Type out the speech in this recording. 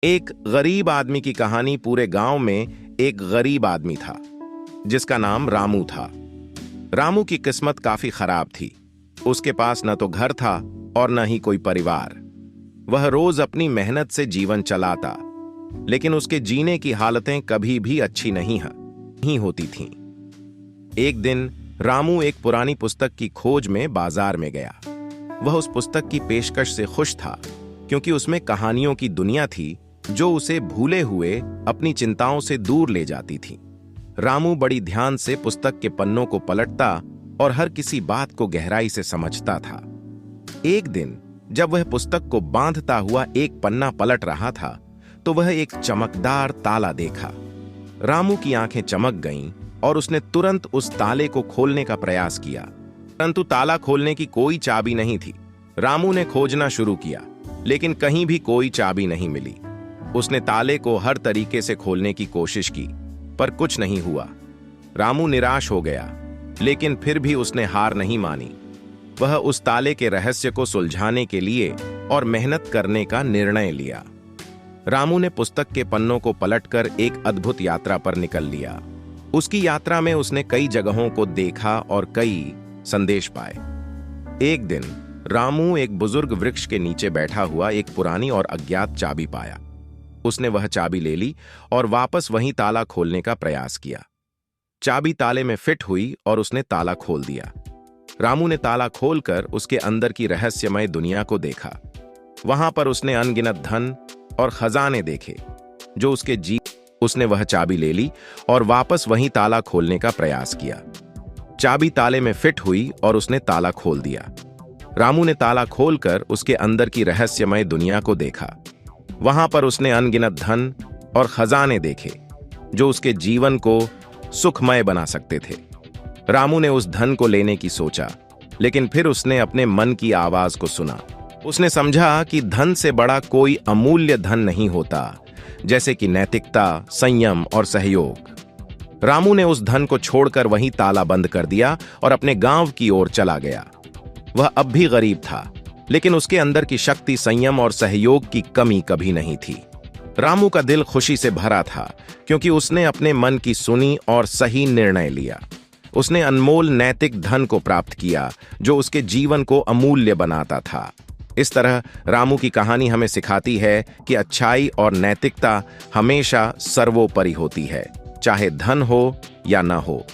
एक गरीब आदमी की कहानी। पूरे गांव में एक गरीब आदमी था जिसका नाम रामू था। रामू की किस्मत काफी खराब थी। उसके पास न तो घर था और न ही कोई परिवार। वह रोज अपनी मेहनत से जीवन चलाता, लेकिन उसके जीने की हालतें कभी भी अच्छी नहीं होती थीं। एक दिन रामू एक पुरानी पुस्तक की खोज में बाजार में गया। वह उस पुस्तक की पेशकश से खुश था, क्योंकि उसमें कहानियों की दुनिया थी जो उसे भूले हुए अपनी चिंताओं से दूर ले जाती थी। रामू बड़ी ध्यान से पुस्तक के पन्नों को पलटता और हर किसी बात को गहराई से समझता था। एक दिन जब वह पुस्तक को बांधता हुआ एक पन्ना पलट रहा था, तो वह एक चमकदार ताला देखा। रामू की आंखें चमक गईं और उसने तुरंत उस ताले को खोलने का प्रयास किया, परंतु ताला खोलने की कोई चाबी नहीं थी। रामू ने खोजना शुरू किया, लेकिन कहीं भी कोई चाबी नहीं मिली। उसने ताले को हर तरीके से खोलने की कोशिश की, पर कुछ नहीं हुआ। रामू निराश हो गया, लेकिन फिर भी उसने हार नहीं मानी। वह उस ताले के रहस्य को सुलझाने के लिए और मेहनत करने का निर्णय लिया। रामू ने पुस्तक के पन्नों को पलटकर एक अद्भुत यात्रा पर निकल लिया। उसकी यात्रा में उसने कई जगहों को देखा और कई संदेश पाए। एक दिन रामू एक बुजुर्ग वृक्ष के नीचे बैठा हुआ एक पुरानी और अज्ञात चाबी पाया। उसने वह चाबी ले ली और वापस वहीं ताला खोलने का प्रयास किया। चाबी ताले में फिट हुई और उसने ताला खोल दिया। रामू ने ताला खोलकर उसके अंदर की रहस्यमय दुनिया को देखा। वहां पर उसने अनगिनत धन और खजाने देखे जो उसने वह चाबी ले ली और वापस वहीं ताला खोलने का प्रयास किया। चाबी ताले में फिट हुई और उसने ताला खोल दिया। रामू ने ताला खोलकर उसके अंदर की रहस्यमय दुनिया को देखा। वहां पर उसने अनगिनत धन और खजाने देखे जो उसके जीवन को सुखमय बना सकते थे। रामू ने उस धन को लेने की सोचा, लेकिन फिर उसने अपने मन की आवाज को सुना। उसने समझा कि धन से बड़ा कोई अमूल्य धन नहीं होता, जैसे कि नैतिकता, संयम और सहयोग। रामू ने उस धन को छोड़कर वहीं ताला बंद कर दिया और अपने गांव की ओर चला गया। वह अब भी गरीब था, लेकिन उसके अंदर की शक्ति, संयम और सहयोग की कमी कभी नहीं थी। रामू का दिल खुशी से भरा था, क्योंकि उसने अपने मन की सुनी और सही निर्णय लिया। उसने अनमोल नैतिक धन को प्राप्त किया जो उसके जीवन को अमूल्य बनाता था। इस तरह रामू की कहानी हमें सिखाती है कि अच्छाई और नैतिकता हमेशा सर्वोपरि होती है, चाहे धन हो या न हो।